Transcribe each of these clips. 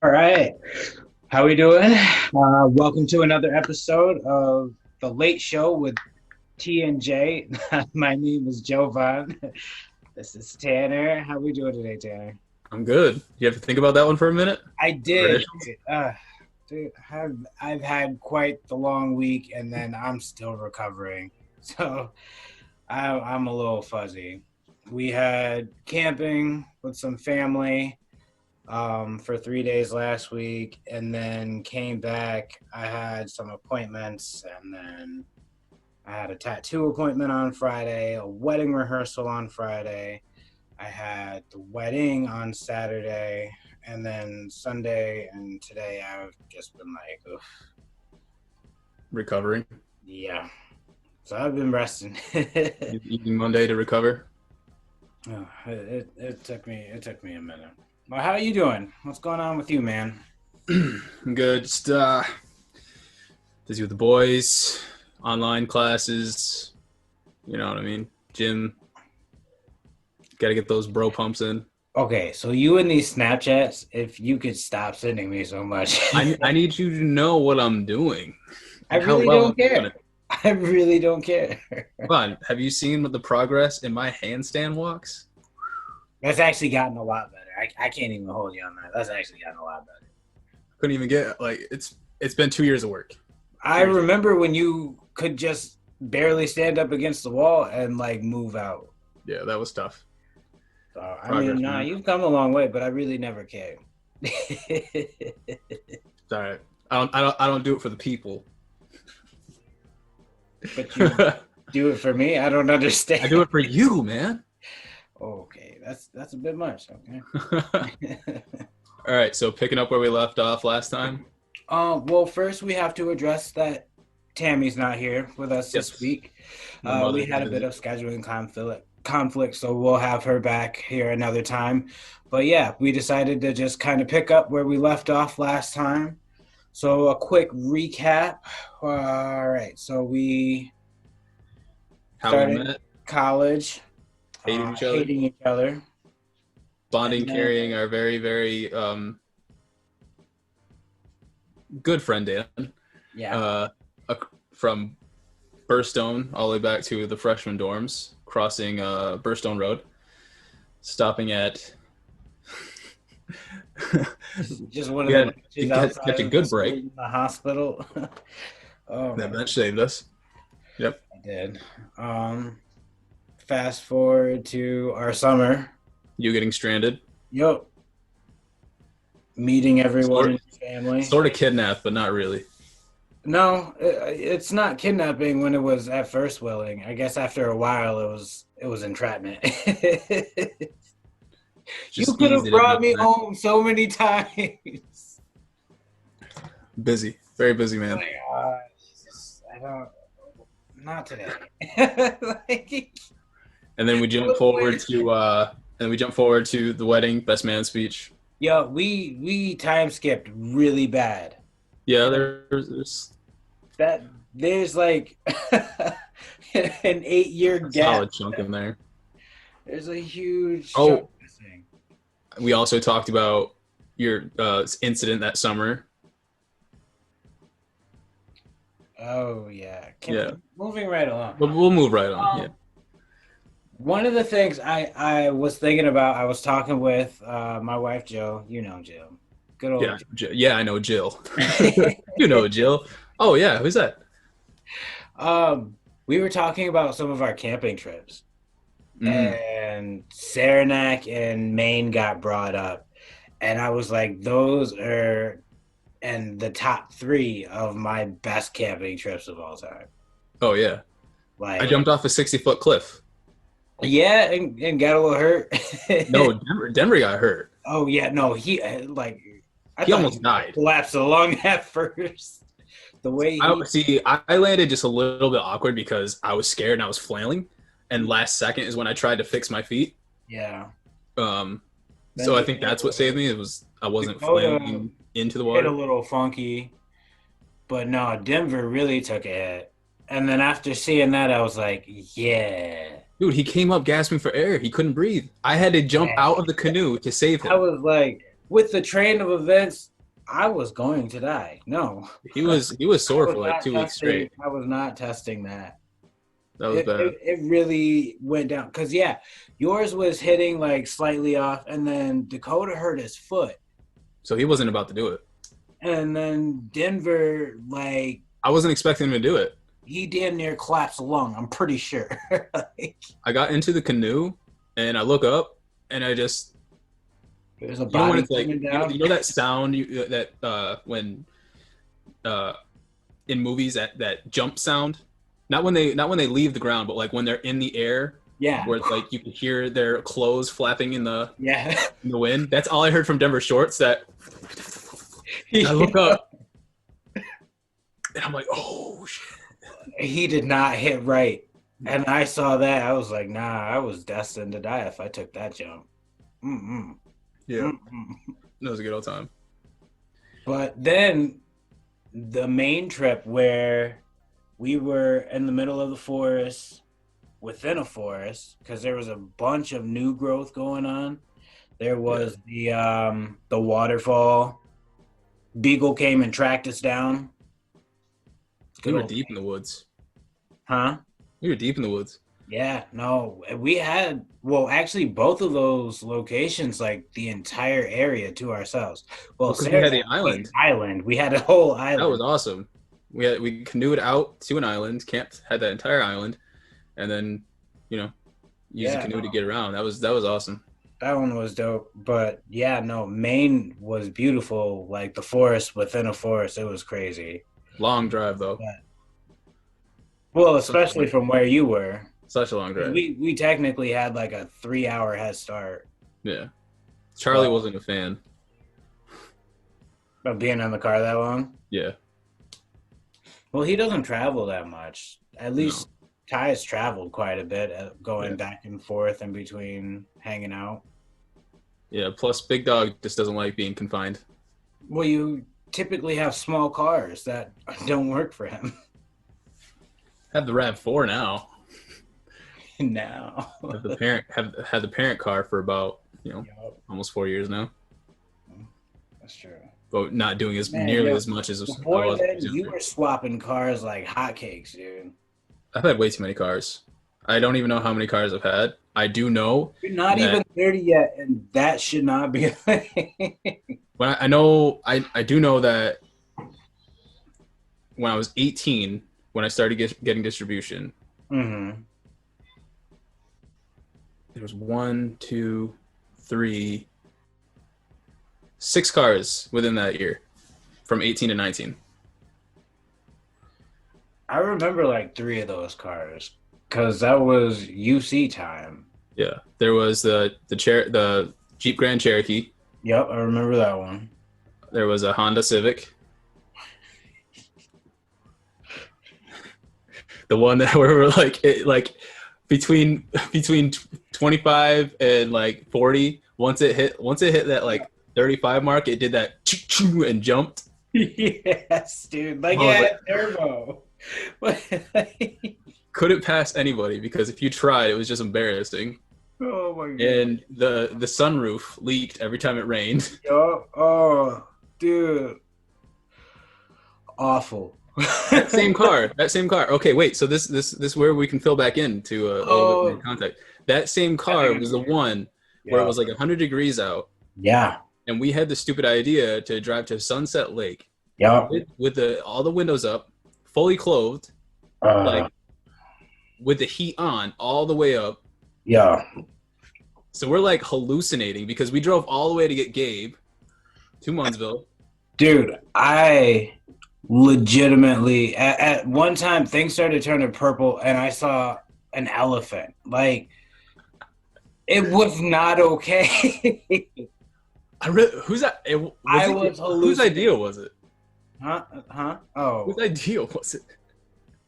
All right. How we doing? Welcome to another episode of The Late Show with T and J. My name is Jovan. This is Tanner. How we doing today, Tanner? I'm good. You have to think about that one for a minute. I For did. initials? Dude, I've had quite the long week, and then I'm still recovering. So I'm a little fuzzy. We had camping with some family for 3 days last week, and then came back. I had some appointments, and then I had a tattoo appointment on Friday, a wedding rehearsal on Friday. I had the wedding on Saturday, and then Sunday and today I've just been like, oof, Recovering. yeah. So I've been resting. Using Monday to recover. Oh, it took me a minute. Well, how are you doing? What's going on with you, man? I'm good. Just busy with the boys, online classes. You know what I mean? Gym. Got to get those bro pumps in. Okay, so you and these Snapchats, if you could stop sending me so much. I need you to know what I'm doing I and how really well don't I'm doing care. it. I really don't care. Come on, have you seen the progress in my handstand walks? That's actually gotten a lot better. I can't even hold you on that. That's actually gotten a lot better. Couldn't even get it's been 2 years of work. I 2 years. remember when you could just barely stand up against the wall and like move out. Yeah, that was tough. So I mean, Progress, nah, man. you've come a long way, but I really never cared. It's all right. I don't do it for the people. But you I do it for me. I don't understand. do it for you, man. Okay, that's a bit much. All Okay. right, so picking up where we left off last time. Well, first we have to address that Tammy's not here with us this Yes, week. my We mother's had a bit busy. of scheduling conflict, so we'll have her back here another time. But yeah, we decided to just kind of pick up where we left off last time. So a quick recap. All right, so we How we started met, college, hating each other, hating each other, bonding, and then carrying our very, very good friend Dan yeah, uh, from Burstone all the way back to the freshman dorms, crossing Burstone Road, stopping at. just one of We the had to benches outside catch a of the good school, break. in the hospital. Oh That my bench saved us. Yep. I did. Um, Fast forward to our summer. You getting stranded. Yep. Meeting everyone in Sort, your family. sort of kidnapped, but not really. No, it's not kidnapping when it was at first willing. I guess after a while it was entrapment. You Just could have easy to brought know me that. home so many times. Busy, very busy man. Like, I don't. Not today. Like, And then we jump look forward weird. to the wedding, best man speech. Yo, we time skipped really bad. Yeah, And there's that there's like an 8 year a gap. solid chunk in there. There's a huge chunk Oh, missing. we also talked about your incident that summer. Oh yeah. Yeah, Moving right along. but we'll move right on. Yeah, Um, One of the things I was thinking about, I was talking with my wife Jill. You know Jill, good yeah, old yeah. I know Jill. Jill. You know Jill. Oh yeah, who's that? We were talking about some of our camping trips, Mm. and Saranac and Maine got brought up, and I was like, those are and the top three of my best camping trips of all time. Oh yeah, I Like, jumped off a 60-foot cliff. yeah, and got a little hurt. No, Denver got hurt. Oh yeah, no, I He thought he almost died. collapsed along at first. The way I he, see. I landed just a little bit awkward because I was scared and I was flailing. And last second is when I tried to fix my feet. yeah. Um, Then so I think that's what saved me. It was I wasn't Dakota flailing into the hit a water. little funky, but no, Denver really took a hit. And then after seeing that, I was like, yeah. Dude, he came up gasping for air. He couldn't breathe. I had to jump Man. out of the canoe to save I him. was like, with the train of events, I was going to die. No, He was I sore was for like not 2 weeks straight. testing. I was not testing that. That was It, bad. it, it really went down because yeah, yours was hitting like slightly off, and then Dakota hurt his foot, So he wasn't about to do it. and then Denver like I wasn't expecting him to do it. he damn near collapsed a lung. I'm pretty sure. Like, I got into the canoe and I look up and I just, there's a you know when body it's like, coming you know, down. you know that sound that when uh in movies, that jump sound, not when they leave the ground, but like when they're in the air, Yeah, where it's like you can hear their clothes flapping in the yeah. in the wind. That's all I heard from Denver Shorts. That I look up and I'm like, oh shit. He did not hit right. And I saw that. I was like, nah, I was destined to die if I took that jump. Mm-mm. Yeah, Mm-mm. that was a good old time. But then the main trip where we were in the middle of the forest, within a forest, because there was a bunch of new growth going on. There Yeah, was the waterfall. Beagle came and tracked us down. we Good were old, deep in the woods. huh? We were deep in the woods. Yeah, no, we had, well, actually, both of those locations, like the entire area to ourselves. Well, Well, because we Sarah had the had an island. island. We had a whole That was island. awesome. We canoed out to an island, camped, had that entire island, and then, you know, used the Yeah, canoe to no, get around. That was awesome. that one was dope. But yeah, no, Maine was beautiful. Like the forest within a forest, it was crazy. Long drive though. Yeah. Well, Such a especially long, from where you were. such a long 'Cause drive. we technically had like a 3 hour head start Yeah. Charlie but wasn't a fan. of being in the car that long. Yeah. Well, he doesn't travel that much. At No. least Ty has traveled quite a bit, Yeah. going back and forth in between hanging out. Yeah. Plus, Big Dog just doesn't like being confined. Well, you typically have small cars that don't work for him Have the Rav4 now. now. Have had the parent car for about Yup, almost 4 years now, that's true. but not doing as Man, nearly yo, as much as I before was when I then, was you younger. were swapping cars like hotcakes, dude. I've had way too many cars. I don't even know how many cars I've had. I do know You're not that even 30 yet, and that should not be a thing. when I know I do know that when I was 18, when I started getting distribution, Mm-hmm. there was one, two, three, 6 cars within that year, from 18 to 19. I remember like three of those cars because that was UC time. Yeah, there was the Jeep Grand Cherokee. Yep, I remember that one. There was a Honda Civic. The one that where we're like between 25 and like 40. Once it hit that like 35 mark, it did that choo and jumped. Yes, dude. Like, I was yeah, like, turbo. couldn't pass anybody because if you tried, it was just embarrassing. Oh my god. And the sunroof leaked every time it rained. Yo, oh, dude. Awful. That same car. That same car. Okay, wait. So this where we can fill back into a little bit more context. That same car was the one where it was like 100 degrees out, Yeah. and we had the stupid idea to drive to Sunset Lake Yep. with all the windows up, fully clothed, like with the heat on all the way up. yeah. So we're like hallucinating because we drove all the way to get Gabe to Munsville. Dude, I legitimately at one time things started turning purple and I saw an elephant. Like it was not okay. Who's that? I was whose hallucinating. idea was it? Huh? Oh, Whose idea was it?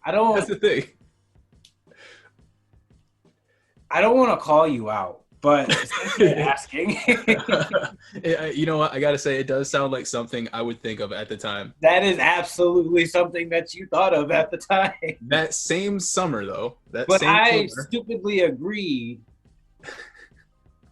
I That's don't the thing. I don't want to call you out, but since you're asking, You know what? I gotta say, it does sound like something I would think of at the time. that is absolutely something that you thought of at the time. That same summer, though, But I summer, stupidly agreed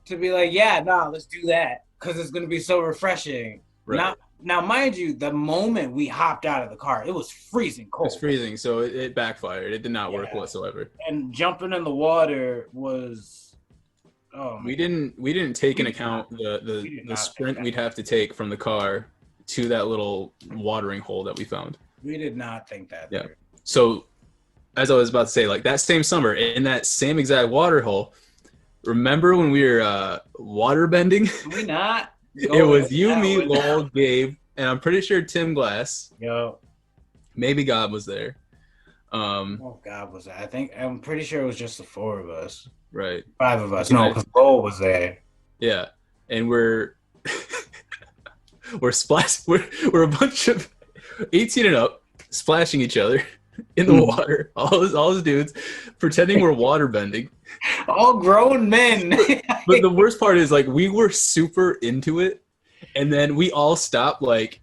to be like, yeah, nah, let's do that. because it's gonna be so refreshing. Right. Now, mind you, the moment we hopped out of the car, it was freezing cold. It's freezing, so it backfired. It did not work Yeah. whatsoever. And jumping in the water was, oh my God. We didn't take We in did not. account the We did the not think sprint that. we'd have to take from the car to that little watering hole that we found. We did not think that Yeah. through. So as I was about to say, like that same summer in that same exact water hole, remember when we were water bending? Can we not? It was you, that me, way. Lowell, Gabe, and I'm pretty sure Tim Glass. Yo, Maybe God was there. oh God, was that? I'm pretty sure it was just the four of us, Right. 5 of us. Can No, I- because Lowell was there. Yeah. And we're we're we're a bunch of 18 and up splashing each other in the water. All those dudes pretending we're water bending. All grown men. But the worst part is like we were super into it, and then we all stopped like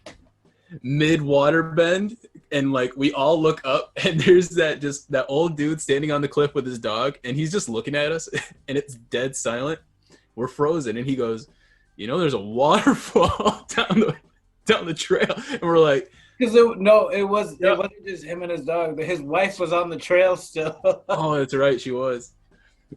mid water bend, and like we all look up, and there's that old dude standing on the cliff with his dog, and he's just looking at us, and it's dead silent. We're frozen, and he goes, "You know, there's a waterfall down the trail," and we're like, Because it wasn't just him and his dog. His wife was on the trail still. "Oh, that's right, she was."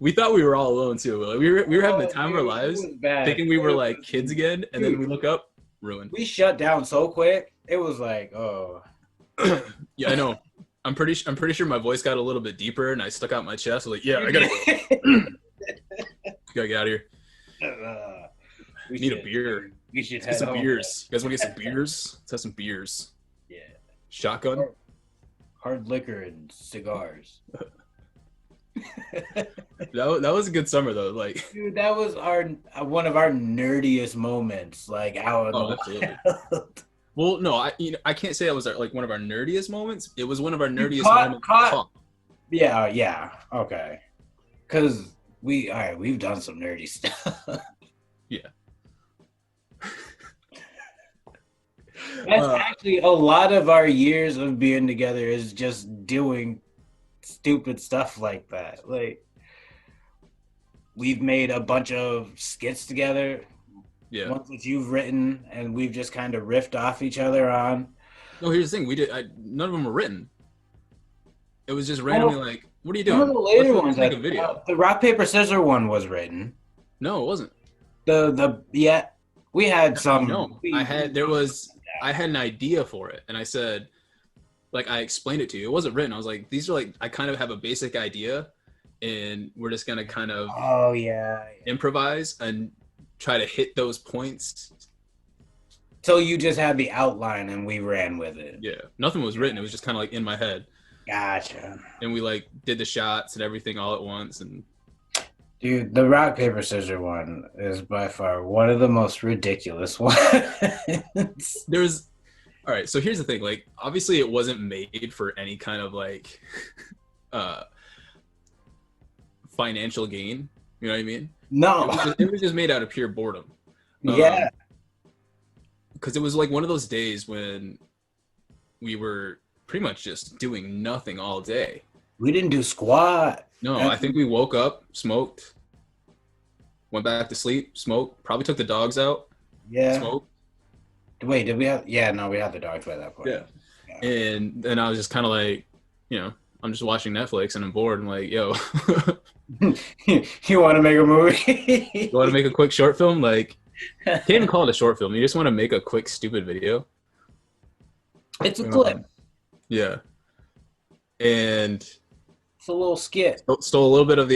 We thought we were all alone too. Like, we were having the time of our Dude, lives, it was bad. thinking we were like kids again, and then Dude. we look up, ruined. We shut down so quick. It was like, oh. Yeah, I know. I'm pretty sure my voice got a little bit deeper, and I stuck out my chest. I was like, "Yeah, I gotta get out of here. We Need a beer. We should Let's head get some home. beers. You guys want to get some beers? Let's have some beers. Yeah. Shotgun. Hard liquor and cigars. That was a good summer though. Like, Dude, that was one of our nerdiest moments. Like out in oh, the absolutely. wild. Well, no, I can't say it was like one of our nerdiest moments. It was one of our nerdiest moments. Yeah, okay. Cause we've done some nerdy stuff. Yeah. That's actually a lot of our years of being together is just doing stupid stuff like that. Like we've made a bunch of skits together. Yeah. Ones that you've written and we've just kind of riffed off each other on. No, here's the thing. None of them were written. It was just randomly like, what are you doing? Some of the later Let's ones, make a video. the rock paper scissors one was written. No, it wasn't. We had some. No, I had an idea for it, and I said, like, I explained it to you. It wasn't written. I was like, these are like, I kind of have a basic idea, and we're just gonna kind of improvise and try to hit those points. So you just had the outline and we ran with it. Yeah, nothing was written. It was just kind of like in my head. Gotcha. And we like did the shots and everything all at once. And dude, the rock paper scissors one is by far one of the most ridiculous ones. All right, so here's the thing. Like, obviously, it wasn't made for any kind of like financial gain. You know what I mean? No. It was just made out of pure boredom. Yeah. Because it was like one of those days when we were pretty much just doing nothing all day. We didn't do squat. No, I think we woke up, smoked, went back to sleep, smoked, probably took the dogs out, Yeah. smoked. Wait, did we have? Yeah, no, we had the dogs by that point. Yeah. And then I was just kind of like, you know, I'm just watching Netflix and I'm bored. I'm like, yo, You want to make a movie? you want to make a quick short film? Like, can't even call it a short film. You just want to make a quick, stupid video. It's a clip. Yeah. And It's a little skit. stole a little bit of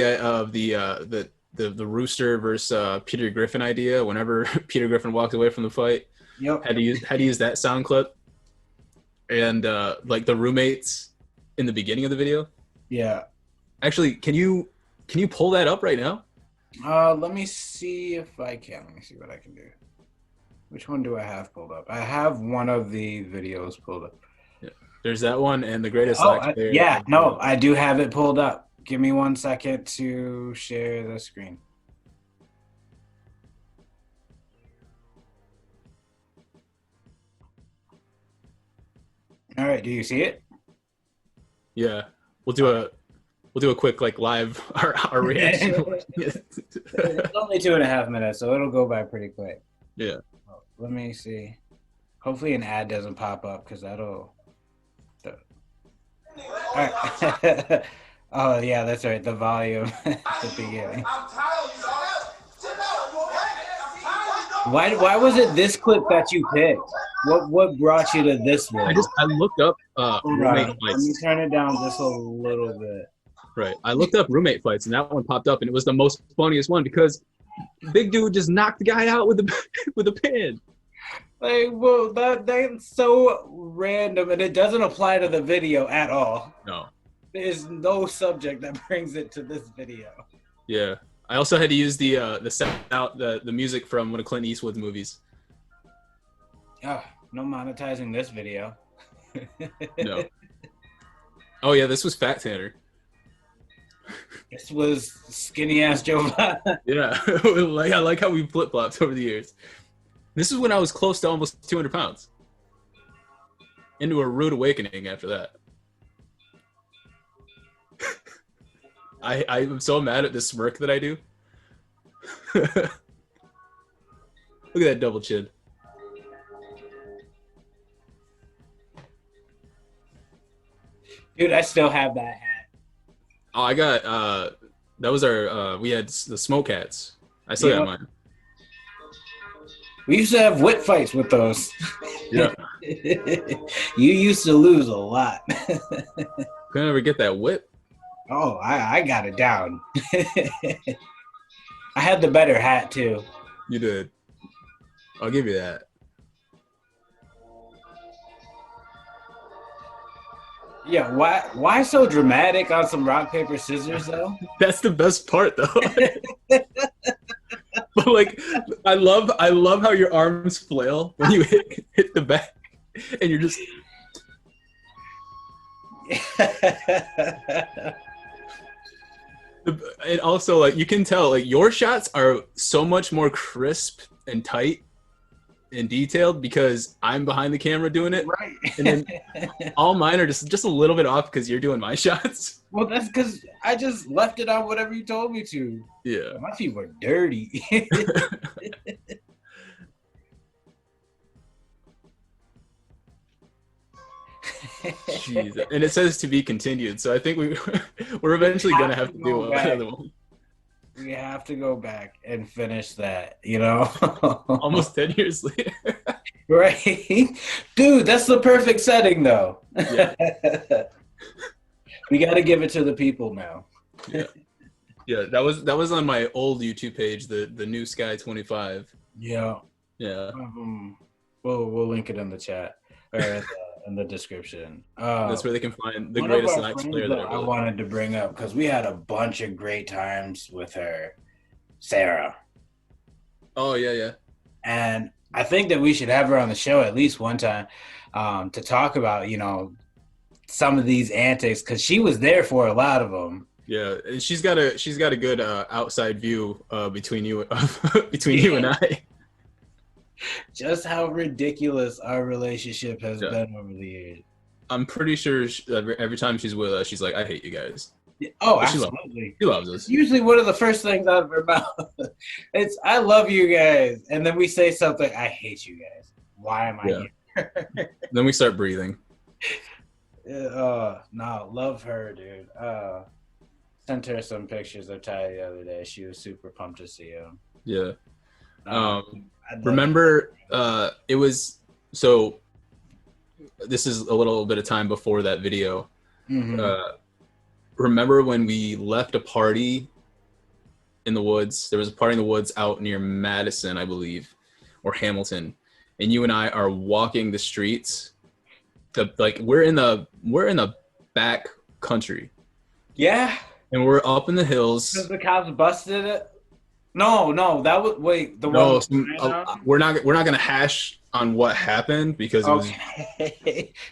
the Rooster versus Peter Griffin idea. Whenever Peter Griffin walked away from the fight, Yep. had to use that sound clip. And like the roommates in the beginning of the video. Yeah. Actually, can you pull that up right now? Let me see if I can. Let me see what I can do. Which one do I have pulled up? I have one of the videos pulled up. Yeah. There's that one and the greatest player. Yeah, no, I do have it pulled up. Give me 1 second to share the screen. All right, do you see it? Yeah. We'll do a quick like live our reaction. It's only 2.5 minutes, so it'll go by pretty quick. Yeah. Let me see. Hopefully an ad doesn't pop up because that'll. All right. Oh yeah, that's right. The volume at the beginning. Why was it this clip that you picked? What brought you to this one? I looked up Hold roommate on. Let me fights. turn it down just a little bit. Right. I looked up roommate fights, and that one popped up, and it was the most funniest one because big dude just knocked the guy out with the with a pin. Like, well, that's so random, and it doesn't apply to the video at all. No. There's no subject that brings it to this video. Yeah. I also had to use the sound out the music from one of Clint Eastwood's movies. Oh, no monetizing this video. No. Oh yeah, this was Fat Tanner. This was skinny ass Joe. Yeah. I like how we flip flopped over the years. This is when I was close to almost 200 pounds. Into a rude awakening after that. I'm so mad at this smirk that I do. Look at that double chin. Dude, I still have that hat. Oh, I got that was our we had the smoke hats. I still got mine. We used to have whip fights with those. Yeah. You used to lose a lot. Couldn't ever get that whip. Oh, I got it down. I had the better hat too. You did. I'll give you that. Yeah, why so dramatic on some rock, paper, scissors though? That's the best part though. But like I love how your arms flail when you hit the back and you're just and also like you can tell like your shots are so much more crisp and tight and detailed because I'm behind the camera doing it. Right. And then all mine are just a little bit off because you're doing my shots. Well, that's because I just left it on whatever you told me to. Yeah. My feet were dirty. Jeez. And it says to be continued, so I think we're eventually gonna have to do another one. We have to go back and finish that, you know? Almost 10 years later. Right? Dude, that's the perfect setting, though. Yeah. We got to give it to the people now. Yeah. Yeah, that was on my old YouTube page, the New Sky 25. Yeah. Yeah. We'll link it in the chat or in the description. That's where they can find the greatest Knights player that I wanted to bring up because we had a bunch of great times with her, Sarah. Oh yeah, yeah. And I think that we should have her on the show at least one time to talk about, you know, some of these antics because she was there for a lot of them. Yeah, and she's got a good outside view between you you and I. Just how ridiculous our relationship has been over the years. I'm pretty sure every time she's with us, she's like, "I hate you guys." Oh, absolutely. She loves us. Usually, one of the first things out of her mouth, it's "I love you guys," and then we say something, "I hate you guys." Why am I here? Then we start breathing. No, love her, dude. Sent her some pictures of Ty the other day. She was super pumped to see him. Yeah. Remember, it was so. This is a little bit of time before that video. Mm-hmm. Remember when we left a party in the woods? There was a party in the woods out near Madison, I believe, or Hamilton, and you and I are walking the streets. We're in the back country. Yeah. And we're up in the hills. Because the cops busted it. No, that was we're not gonna hash on what happened because it was.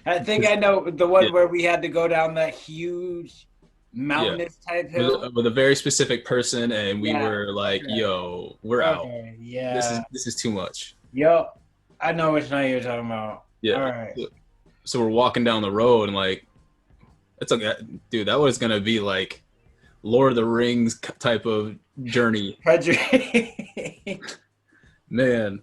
I think I know the one where we had to go down that huge mountainous type hill with a very specific person, and we were like, "Yo, we're out. Yeah, this is too much." Yo, I know which night you're talking about. Yeah. All right. So we're walking down the road, and like, it's okay, dude. That was gonna be like Lord of the Rings type of journey. Man,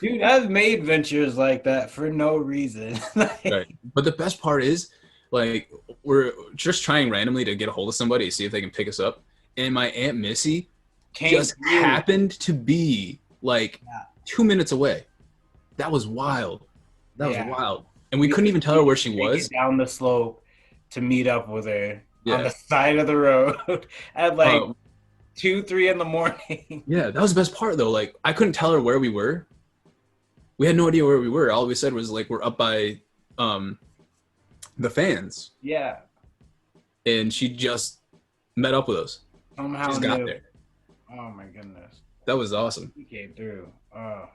Dude, I've made ventures like that for no reason. Right. But the best part is, like, we're just trying randomly to get a hold of somebody to see if they can pick us up. And my Aunt Missy Came just through. happened to be like Yeah. 2 minutes away. That was wild. That was Yeah. wild. And we couldn't even tell her where she Take was. it down the slope to meet up with her on the Yeah. side of the road at like Uh, 2, 3 in the morning. yeah, that was the best part though. Like I couldn't tell her where we were. We had no idea where we were. All we said was like we're up by um the fans. Yeah. And she just met up with us. She Somehow just got knew. there. Oh my goodness. That was awesome. He came through. Oh.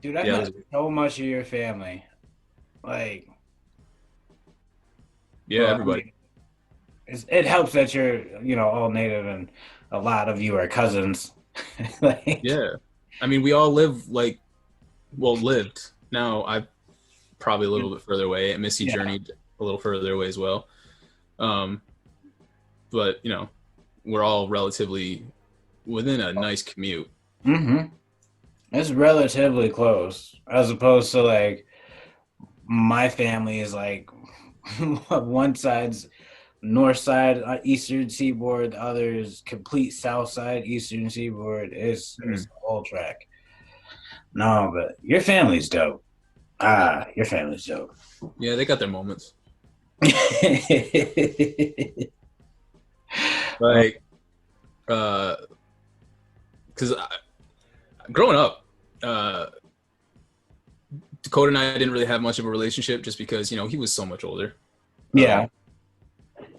Dude, I Yeah, met so much of your family. Like, yeah, well, I everybody. mean, it helps that you're, all native and a lot of you are cousins. Like, Yeah. I mean, we all live like, well, lived. Now I probably a little bit further away. And Missy yeah. journeyed a little further away as well. Um, but we're all relatively within a nice commute. Mm-hmm. It's relatively close as opposed to like my family is like one side's north side, eastern seaboard, the other is complete south side, eastern seaboard. It's Mm. a whole track. No, but your family's dope. Your family's dope. Yeah, they got their moments. Like, because growing up, Dakota and I didn't really have much of a relationship just because he was so much older. Yeah.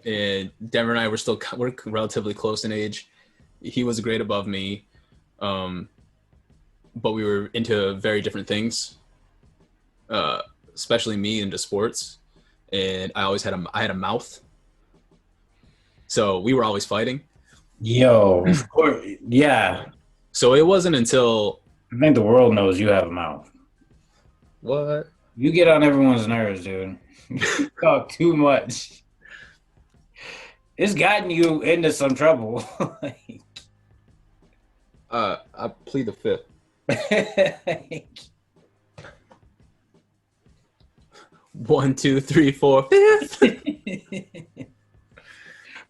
And Denver and I we're relatively close in age. He was a grade above me, but we were into very different things, especially me into sports. And I had a mouth, so we were always fighting. Yo, of course, yeah. So it wasn't until I think the world knows you have a mouth. what? You get on everyone's nerves, dude. You talk too much. It's gotten you into some trouble. I plead the fifth. One, two, three, four, fifth.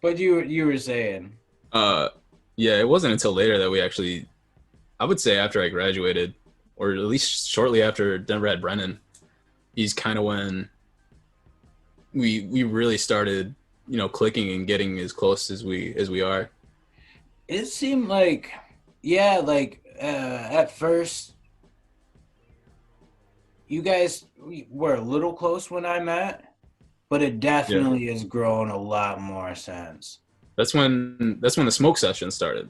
But you were saying, Yeah, it wasn't until later that we actually, I would say after I graduated, or at least shortly after Denver had Brennan, he's kind of when we really started, clicking and getting as close as we are. it seemed like, yeah, like at first, you guys were a little close when I met, but it Yeah, definitely has grown a lot more since. that's when the smoke session started.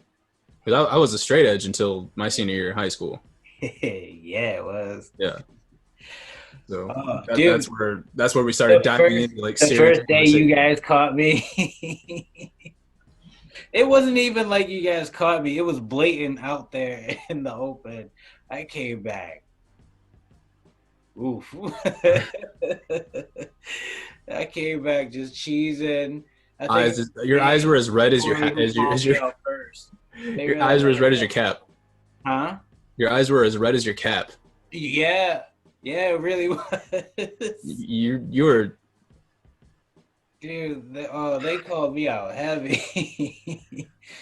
Because I was a straight edge until my senior year of high school. Yeah, it was. Yeah, so Dude, that's where we started the diving first, into like the serious first day you conversation. guys caught me, it wasn't even like you guys caught me. It was blatant out there in the open. I came back. Oof. I came back just cheesing. I think Your eyes were as red as your Corey who called as me your out first. They your really eyes were as like red as your that. cap. Huh? Your eyes were as red as your cap. Yeah. Yeah, it really was. You were Dude, they called me out heavy.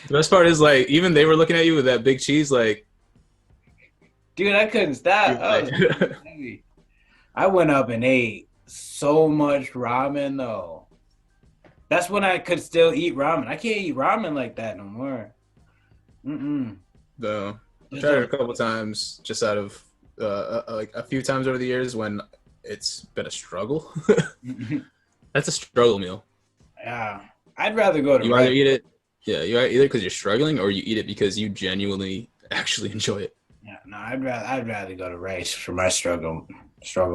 the best part is like even they were looking at you with that big cheese like Dude, I couldn't you stop. were I was like heavy. I went up and ate so much ramen though. That's when I could still eat ramen. I can't eat ramen like that no more. Mm-mm. the I Just tried it a don't. couple times just out of like a few times over the years when it's been a struggle. That's a struggle meal. Yeah, I'd rather go to You either rice. eat it, yeah, you either because you're struggling or you eat it because you genuinely actually enjoy it. Yeah, no, I'd rather go to rice for my struggle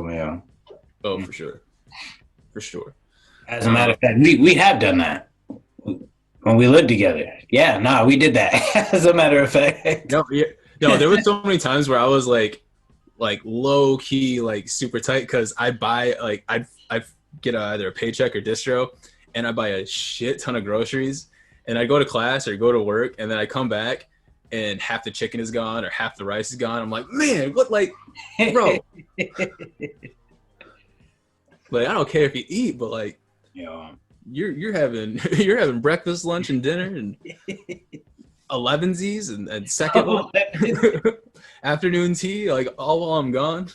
meal. Oh, for sure, for sure. As a matter of fact, we have done that when we lived together. Yeah, nah, we did that. As a matter of fact. No, yeah, no. There were so many times where I was like low key, like super tight because I buy like I get either a paycheck or distro, and I buy a shit ton of groceries, and I go to class or go to work, and then I come back, and half the chicken is gone or half the rice is gone. I'm like, man, what, like, bro, like, I don't care if you eat, but like, Yeah. you're having breakfast, lunch, and dinner, and 11sies and second lunch, afternoon tea, like all while I'm gone.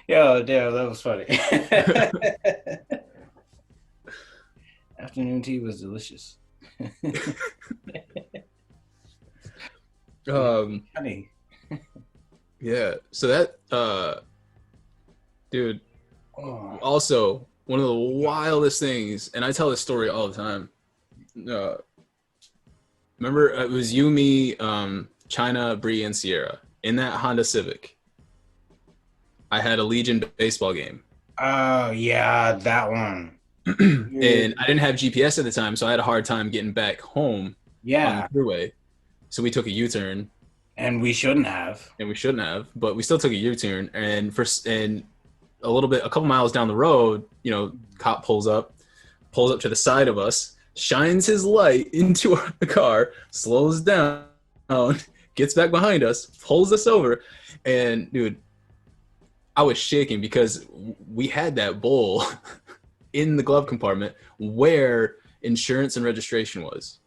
Yo, damn, that was funny. Afternoon tea was delicious. Funny. Yeah. So that dude, Oh. also one of the wildest things, and I tell this story all the time. Remember, it was you, me, China, Bree, and Sierra in that Honda Civic. I had a Legion baseball game. Oh yeah, that one. And I didn't have GPS at the time, so I had a hard time getting back home on Yeah, the freeway. So we took a U-turn, and we shouldn't have. and we shouldn't have, but we still took a U-turn. And a couple miles down the road, cop pulls up to the side of us, shines his light into the car, slows down, gets back behind us, pulls us over, and dude, I was shaking because we had that bowl in the glove compartment where insurance and registration was.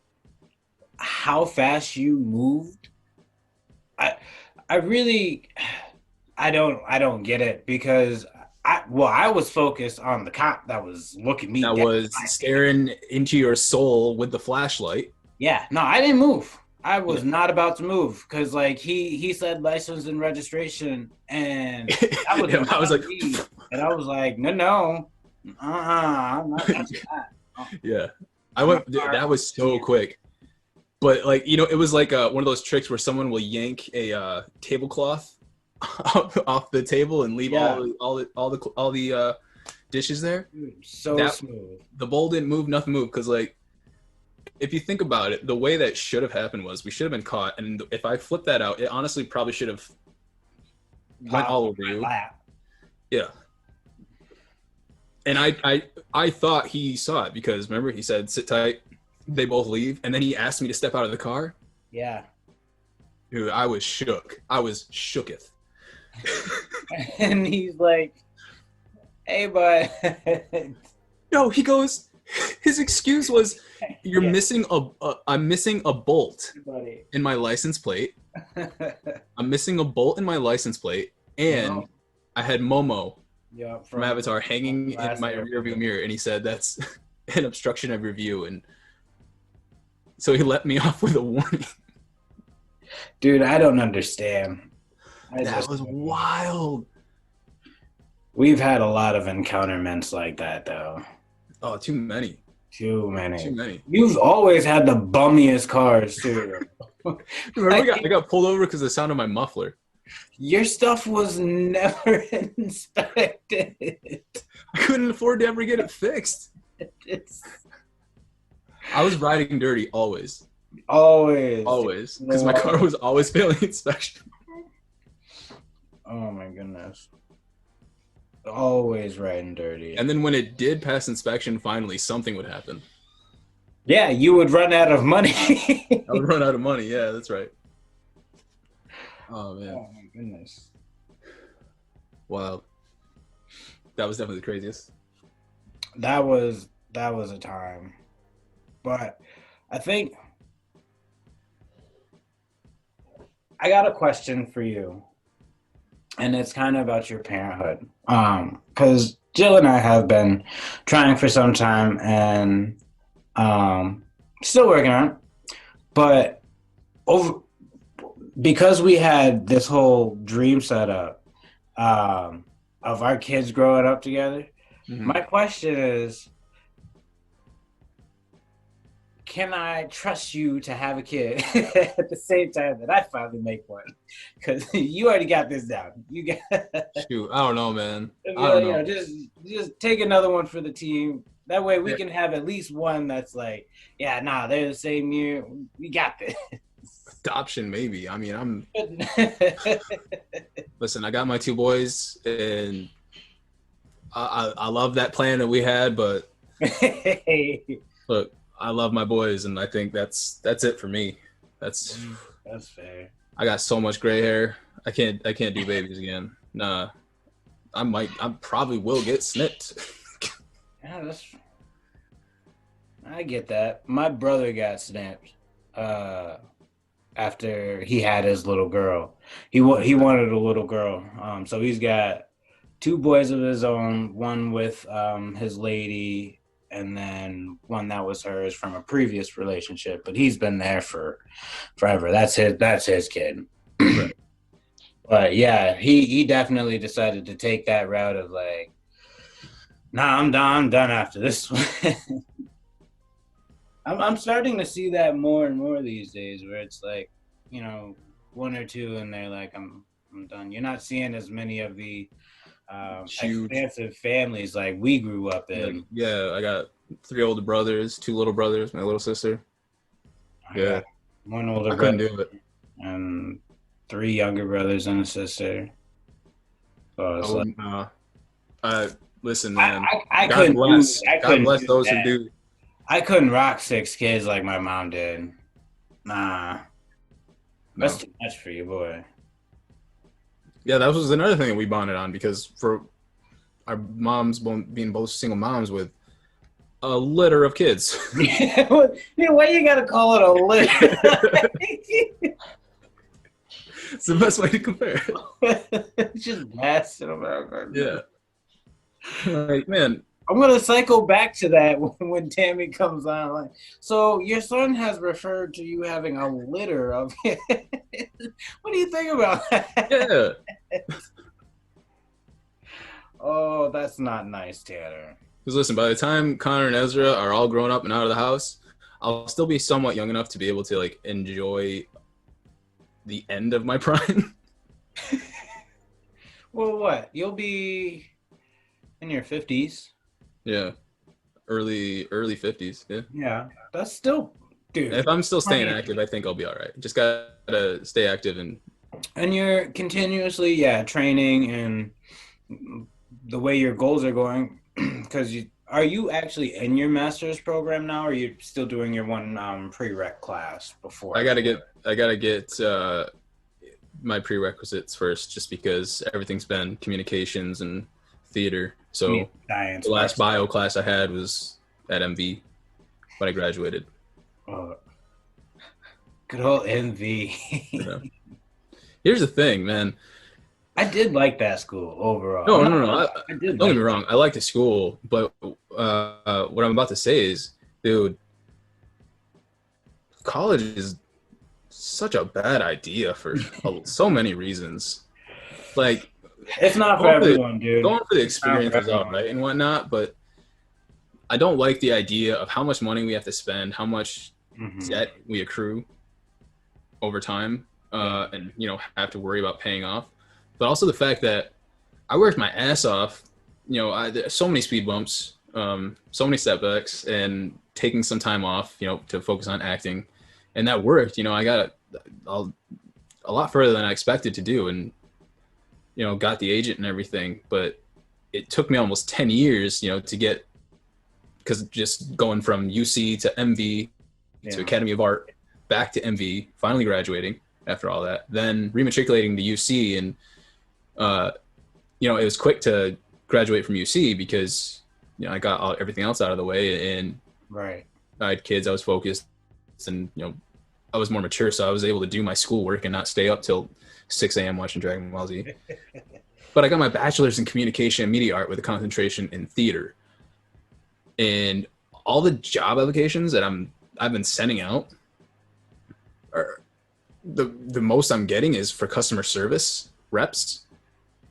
How fast you moved? I really, I don't get it because I was focused on the cop that was looking me That dead. was staring into your soul with the flashlight. Yeah, no, I didn't move. I was not about to move because like he said license and registration, and that was I was like, and I was like, no, I'm not touching that. yeah, I went. That was so quick. But like, it was like one of those tricks where someone will yank a tablecloth off the table and leave all the dishes there. So smooth. The bowl didn't move, nothing moved, because like, if you think about it, the way that should have happened was we should have been caught, and if I flipped that out, it honestly probably should have went all over you. Lap. Yeah. And I thought he saw it because remember he said sit tight. They both leave, and then he asked me to step out of the car. Yeah. Dude, I was shook. I was shooketh. And he's like, "Hey, bud." No, he goes. His excuse was, "You're missing I'm missing a bolt in my license plate. I'm missing a bolt in my license plate, and I had Momo from Avatar hanging in my rearview mirror." And he said that's an obstruction of your view, and so he let me off with a warning. Dude, I don't understand. That was wild. We've had a lot of encounterments like that, though. Oh, too many. Too many. Too many. You've always had the bummiest cars, too. Remember, I got pulled over because of the sound of my muffler. Your stuff was never inspected. I couldn't afford to ever get it fixed. I was riding dirty always. Always. Because my car was always failing inspection. Oh, my goodness. Always riding dirty. And then when it did pass inspection, finally, something would happen. Yeah, you would run out of money. I would run out of money. Yeah, that's right. Oh, man. Oh, my goodness. Wow. That was definitely the craziest. That was a time. But I think I got a question for you. And it's kind of about your parenthood. Because Jill and I have been trying for some time and still working on it. But because we had this whole dream set up of our kids growing up together, my question is, can I trust you to have a kid at the same time that I finally make one? Because you already got this down. You got. Shoot, I don't know, man. I don't know. Just take another one for the team. That way we can have at least one that's like, yeah, nah, they're the same year. We got this. Adoption, maybe. I mean, Listen, I got my two boys, and I love that plan that we had, but look. I love my boys, and I think that's it for me. That's That's fair. I got so much gray hair. I can't do babies again. Nah, I probably will get snipped. Yeah, I get that. My brother got snapped after he had his little girl. He wanted a little girl. So he's got two boys of his own, one with his lady, and then one that was hers from a previous relationship. But he's been there for forever. That's his kid. Right. But yeah, he definitely decided to take that route of like, nah, I'm done after this one. I'm starting to see that more and more these days, where it's like, one or two, and they're like, I'm done. You're not seeing as many of the Huge. expansive families like we grew up Like, in. yeah, I got 3 older brothers, 2 little brothers, my little sister. I Yeah, got one older I couldn't brother do it. and three younger brothers and a sister. So it's Oh, like no. Listen, I, man. I, I God couldn't do bless. I God couldn't bless do those who that. do. I couldn't rock 6 kids like my mom did. Nah, that's No. too much for you, boy. Yeah, that was another thing that we bonded on because for our moms being both single moms with a litter of kids. Yeah, why you gotta call it a litter? It's the best way to compare it. Just blasting about. Yeah. Like, man, I'm gonna cycle back to that when Tammy comes on. Like, so your son has referred to you having a litter of. What do you think about that? yeah. Oh, that's not nice, Tanner. Because listen, by the time Connor and Ezra are all grown up and out of the house, I'll still be somewhat young enough to be able to like enjoy the end of my prime. Well, what? You'll be in your 50s. Yeah. Early 50s. Yeah. Yeah, that's still, dude. If I'm still staying active, I think I'll be all right. Just gotta stay active and And you're continuously, yeah, training and the way your goals are going. Because are you actually in your master's program now, or are you still doing your one prereq class before? I gotta get my prerequisites first, just because everything's been communications and theater. So Science. the last bio class I had was at MV when I graduated. Good old MV. Yeah. Here's the thing, man. I did like that school overall. No. I did. Don't get me wrong. I like the school, but what I'm about to say is, dude, college is such a bad idea for so many reasons. Like, It's not for everyone, dude. going for the experience is all right and whatnot, but I don't like the idea of how much money we have to spend, how much debt we accrue over time, and have to worry about paying off. But also the fact that I worked my ass off. So many speed bumps, so many setbacks, and taking some time off, to focus on acting, and that worked. I got a lot further than I expected to do, and got the agent and everything. But it took me almost 10 years, to get, because just going from UC to MV to Academy of Art back to MV, finally graduating after all that, then rematriculating to UC, and it was quick to graduate from UC because I got everything else out of the way, and right. I had kids, I was focused, and I was more mature, so I was able to do my schoolwork and not stay up till 6 a.m. watching Dragon Ball Z. But I got my bachelor's in communication and media art with a concentration in theater, and all the job applications that I've been sending out are the most I'm getting is for customer service reps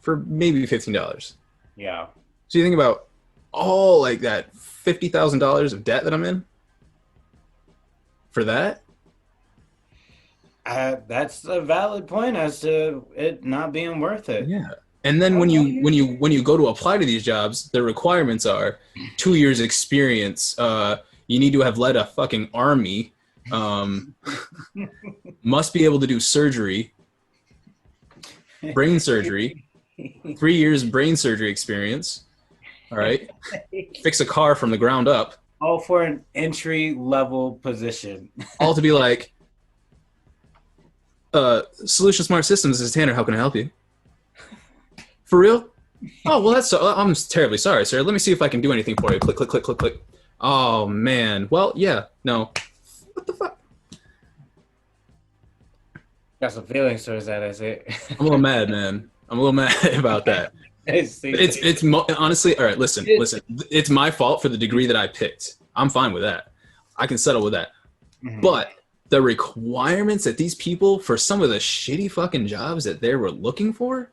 for maybe $15. Yeah. So you think about all like that $50,000 of debt that I'm in for that. That's a valid point as to it not being worth it. Yeah. And then when you go to apply to these jobs, the requirements are 2 years experience. You need to have led a fucking army. Must be able to do surgery, brain surgery, 3 years brain surgery experience. All right. Fix a car from the ground up. all for an entry level position. All to be like, Solution Smart Systems, this is Tanner. How can I help you? For real? Oh, well, I'm terribly sorry, sir. Let me see if I can do anything for you. Click, click, click, click, click. Oh, man. Well, yeah, no. What the fuck? Got some feelings towards that. I say. I'm a little mad, man. I'm a little mad about that. Honestly, all right, listen. It's my fault for the degree that I picked. I'm fine with that. I can settle with that. Mhm. But the requirements that these people, for some of the shitty fucking jobs that they were looking for,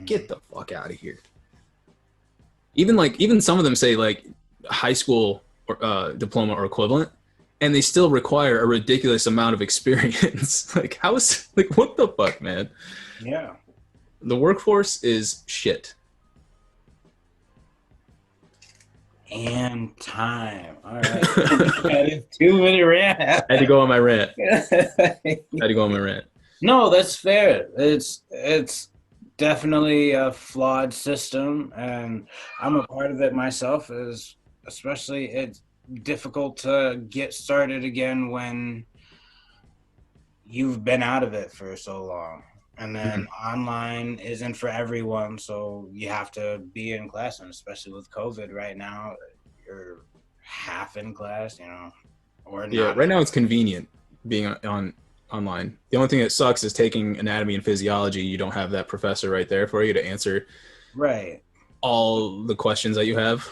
get the fuck out of here. Even some of them say like high school or diploma or equivalent, and they still require a ridiculous amount of experience. Like what the fuck, man? Yeah. The workforce is shit. And time. All right. That is 2-minute rant. I had to go on my rant. No, that's fair. It's definitely a flawed system, and I'm a part of it myself. Is especially it's difficult to get started again when you've been out of it for so long. And then online isn't for everyone, so you have to be in class, and especially with COVID right now, you're half in class, or not. Yeah, right now it's convenient being online. The only thing that sucks is taking anatomy and physiology. You don't have that professor right there for you to answer Right. all the questions that you have.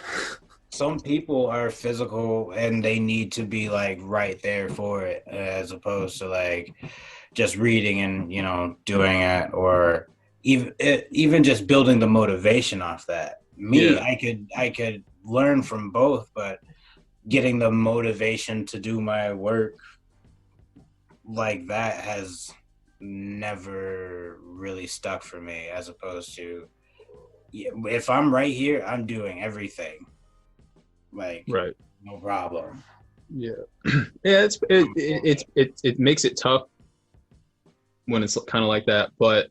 Some people are physical and they need to be like right there for it, as opposed to like just reading and doing it, or even just building the motivation off that. Yeah. I could learn from both, but getting the motivation to do my work like that has never really stuck for me, as opposed to if I'm right here, I'm doing everything like Right. no problem. Yeah. Yeah, it makes it tough when it's kind of like that, but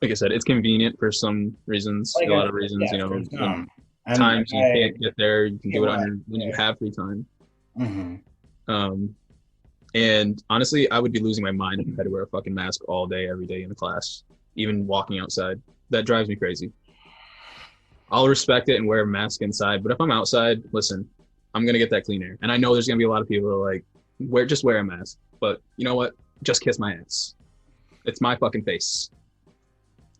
like I said, it's convenient for some reasons, a lot of reasons, times you can't get there, you can do it when you have free time. Mm-hmm. And honestly, I would be losing my mind if I had to wear a fucking mask all day, every day in the class, even walking outside. That drives me crazy. I'll respect it and wear a mask inside, but if I'm outside, listen, I'm gonna get that clean air. And I know there's gonna be a lot of people who are like, just wear a mask. But you know what? Just kiss my ass. It's my fucking face.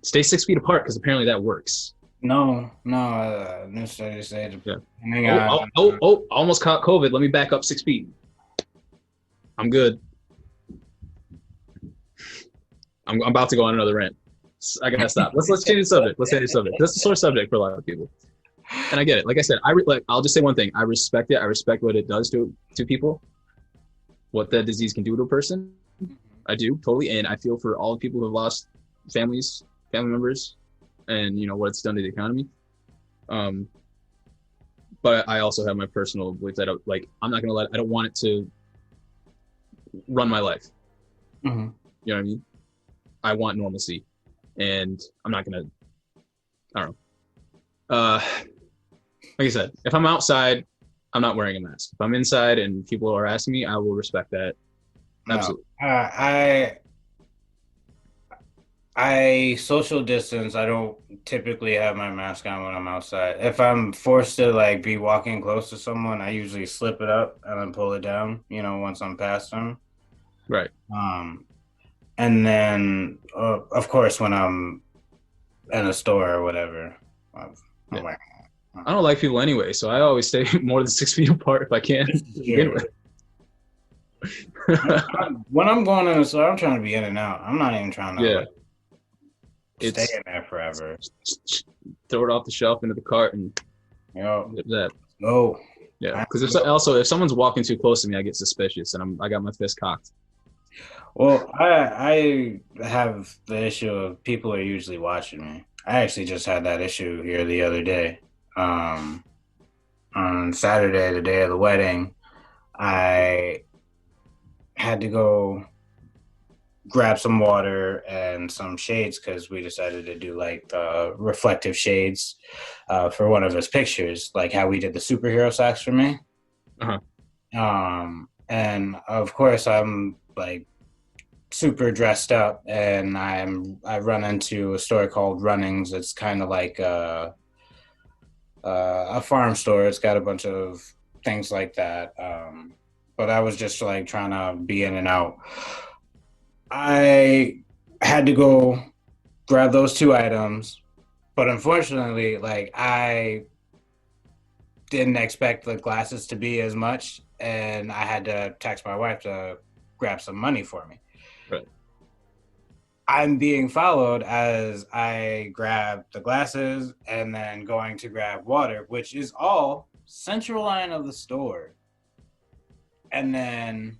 Stay 6 feet apart because apparently that works. No, necessarily say. Yeah. Almost caught COVID. Let me back up 6 feet. I'm good. I'm about to go on another rant. I gotta stop. Let's change the subject. Let's change the subject. That's a sore subject for a lot of people, and I get it. Like I said, I'll just say one thing. I respect it. I respect what it does to people, what that disease can do to a person. I do totally, and I feel for all the people who have lost family members, and what it's done to the economy. But I also have my personal belief that I'm not gonna I don't want it to run my life. Mm-hmm. You know what I mean? I want normalcy, and I'm not gonna. I don't know. Like I said, if I'm outside, I'm not wearing a mask. If I'm inside and people are asking me, I will respect that. Absolutely. No, I social distance. I don't typically have my mask on when I'm outside. If I'm forced to be walking close to someone, I usually slip it up and then pull it down, once I'm past them. Right. And then of course when I'm in a store or whatever, I'm like, I don't like people anyway, so I always stay more than 6 feet apart if I can. When I'm going in the store, I'm trying to be in and out. I'm not even trying to stay in there forever. Throw it off the shelf into the cart and that. Oh, yeah. Because if someone's walking too close to me, I get suspicious and I got my fist cocked. Well, I have the issue of people are usually watching me. I actually just had that issue here the other day. On Saturday, the day of the wedding, I had to go grab some water and some shades because we decided to do like the reflective shades for one of his pictures, like how we did the superhero socks for me. Uh-huh. And of course, I'm like super dressed up, and I run into a store called Runnings. It's kind of like a farm store. It's got a bunch of things like that. But I was just like trying to be in and out. I had to go grab those two items, but unfortunately, like I didn't expect the glasses to be as much, and I had to text my wife to grab some money for me. Right. I'm being followed as I grab the glasses and then going to grab water, which is all central line of the store. And then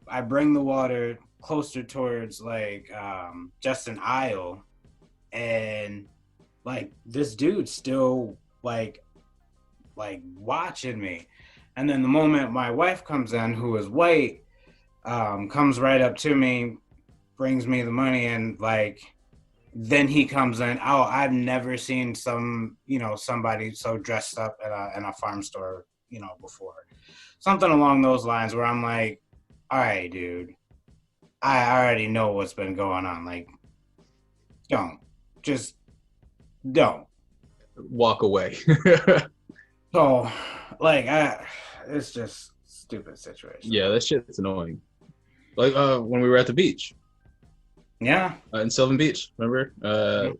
I bring the water closer towards like just an aisle, and like this dude still like watching me. And then the moment my wife comes in, who is white, comes right up to me, brings me the money, and like then he comes in. Oh, I've never seen somebody so dressed up in a farm store, before. Something along those lines where I'm like, all right, dude, I already know what's been going on. Like, don't. Just don't. Walk away. So, like, it's just stupid situation. Yeah, that shit's annoying. Like when we were at the beach Yeah. in Sylvan Beach, remember?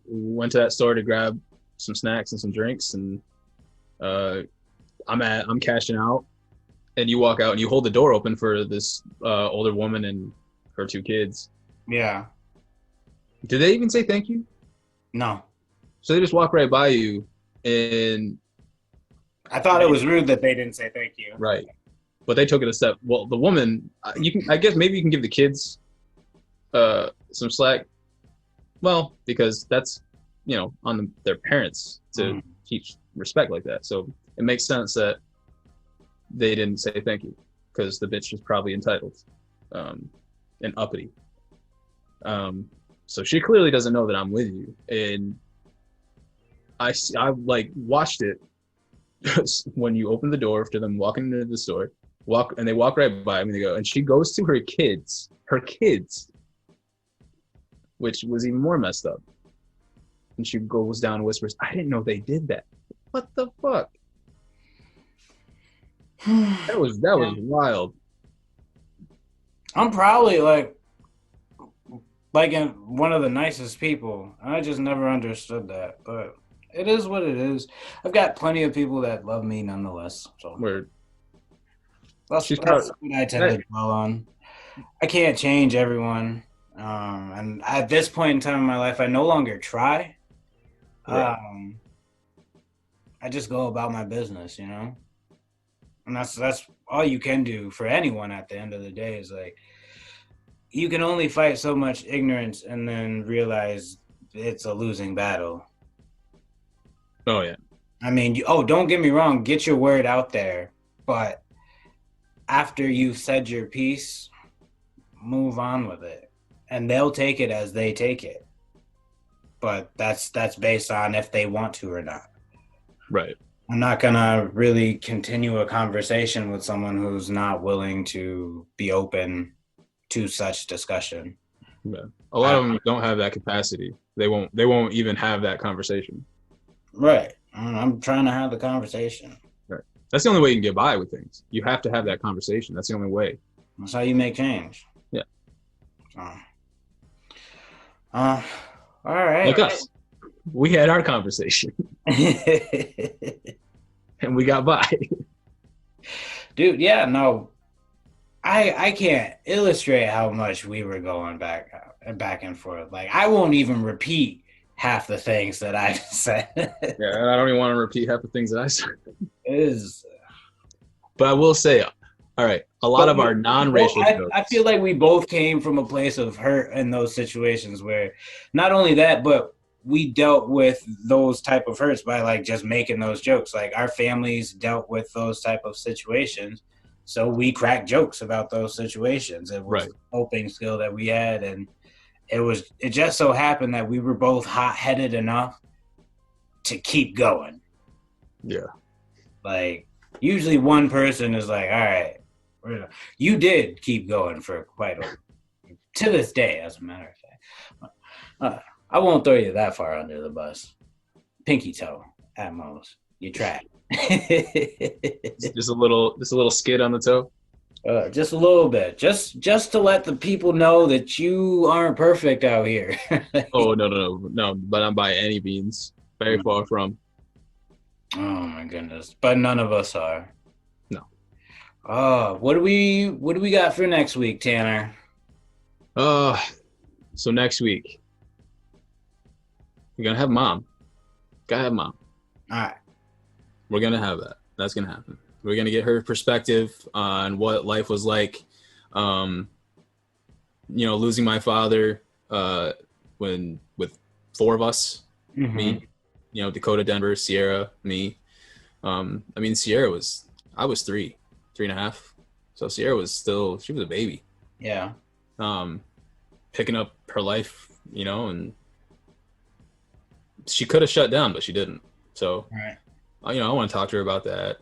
We went to that store to grab some snacks and some drinks, and I'm cashing out, and you walk out and you hold the door open for this older woman and her two kids. Yeah. Did they even say thank you? No. So they just walk right by you, and I thought it was rude that they didn't say thank you. right, but they took it a step. Well, the woman, I guess maybe you can give the kids some slack. Well, because that's on their parents to teach respect like that. So it makes sense that they didn't say thank you, because the bitch was probably entitled and uppity. So she clearly doesn't know that I'm with you, and I like watched it when you open the door after them walking into the store, they walk right by me. They go, and she goes to her kids, which was even more messed up. And she goes down and whispers, "I didn't know they did that." What the fuck? That was wild. I'm probably like one of the nicest people. I just never understood that, but it is what it is. I've got plenty of people that love me nonetheless. So Word. that's what I tend to dwell on. I can't change everyone, and at this point in time in my life, I no longer try. Right. I just go about my business, and that's all you can do for anyone. At the end of the day, is like you can only fight so much ignorance, and then realize it's a losing battle. Oh yeah. I mean, don't get me wrong, get your word out there, but after you've said your piece, move on with it, and they'll take it as they take it. But that's based on if they want to or not. Right. I'm not gonna really continue a conversation with someone who's not willing to be open to such discussion. Yeah. A lot of them don't have that capacity. They won't even have that conversation. Right. I'm trying to have the conversation. Right. That's the only way you can get by with things. You have to have that conversation. That's the only way. That's how you make change. Yeah. All right. Like us. We had our conversation. And we got by. Dude, yeah, no. I can't illustrate how much we were going back and forth. Like, I won't even repeat half the things that I said. Yeah, I don't even want to repeat half the things that I said. But I will say, all right, a lot of our non-racial jokes. I feel like we both came from a place of hurt in those situations where not only that, but we dealt with those type of hurts by like just making those jokes. Like our families dealt with those type of situations. So we cracked jokes about those situations. It was Right. a coping skill that we had, and it just so happened that we were both hot-headed enough to keep going. Yeah. Like usually one person is like, all right, you did keep going for quite a to this day, as a matter of fact. I won't throw you that far under the bus. Pinky toe at most. You tried. Just a little skid on the toe. Just a little bit, just to let the people know that you aren't perfect out here. Oh no, but not by any means. Very far from. Oh my goodness! But none of us are. No. What do we got for next week, Tanner? So next week we're gonna have mom. Gotta have mom. All right. We're gonna have that. That's gonna happen. We're gonna get her perspective on what life was like. Losing my father when with four of us, Mm-hmm. me, Dakota, Denver, Sierra, me. Sierra I was 3.5. So Sierra she was a baby. Yeah. Picking up her life, and she could have shut down, but she didn't. So, Right. I want to talk to her about that.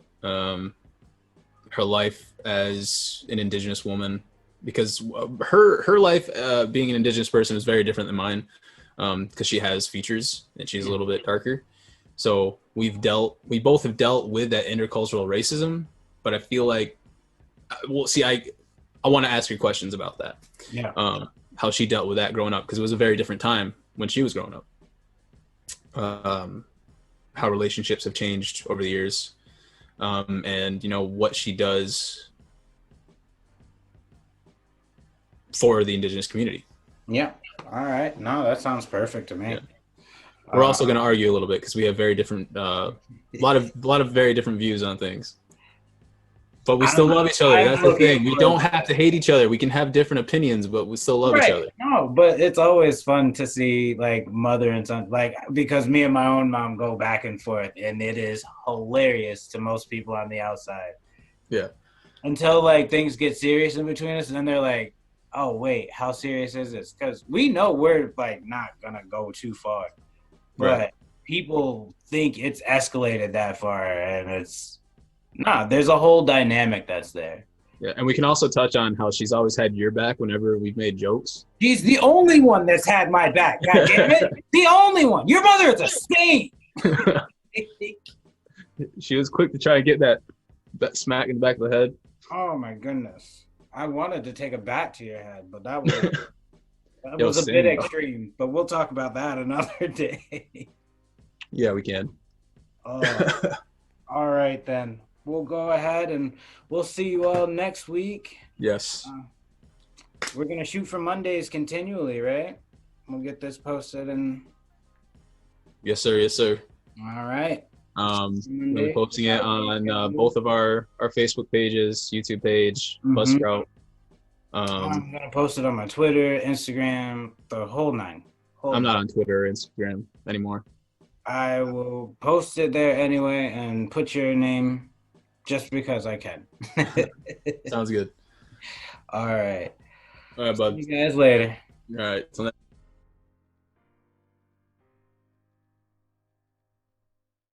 Her life as an Indigenous woman, because her life being an Indigenous person is very different than mine, because she has features and she's a little bit darker. So we both have dealt with that intercultural racism, but I feel like, I want to ask her questions about that. Yeah. How she dealt with that growing up, because it was a very different time when she was growing up. How relationships have changed over the years, and what she does for the Indigenous community. Yeah. All right. No, that sounds perfect to me. Yeah. We're also going to argue a little bit because we have very different, a lot of very different views on things. But we still love each other. That's the thing. We don't have to hate each other. We can have different opinions, but we still love each other. No, but it's always fun to see like mother and son, like, because me and my own mom go back and forth, and it is hilarious to most people on the outside. Yeah. Until like things get serious in between us, and then they're like, "Oh wait, how serious is this?" Because we know we're like not gonna go too far, but Right. people think it's escalated that far, and it's. Nah, there's a whole dynamic that's there. Yeah, and we can also touch on how she's always had your back whenever we've made jokes. She's the only one that's had my back. God damn it. The only one. Your mother is a saint. She was quick to try and get that smack in the back of the head. Oh my goodness. I wanted to take a bat to your head, but that was a Same. bit extreme. But we'll talk about that another day. Yeah, we can. All right then. We'll go ahead and we'll see you all next week. Yes. We're gonna shoot for Mondays continually, right? We'll get this posted and. Yes, sir. Yes, sir. All right. We'll be posting it on both of our Facebook pages, YouTube page, Buzzsprout. I'm gonna post it on my Twitter, Instagram, the whole nine. I'm not on Twitter or Instagram anymore. I will post it there anyway and put your name just because I can. Sounds good. All right. All right, bud. See you guys later. All right. Till next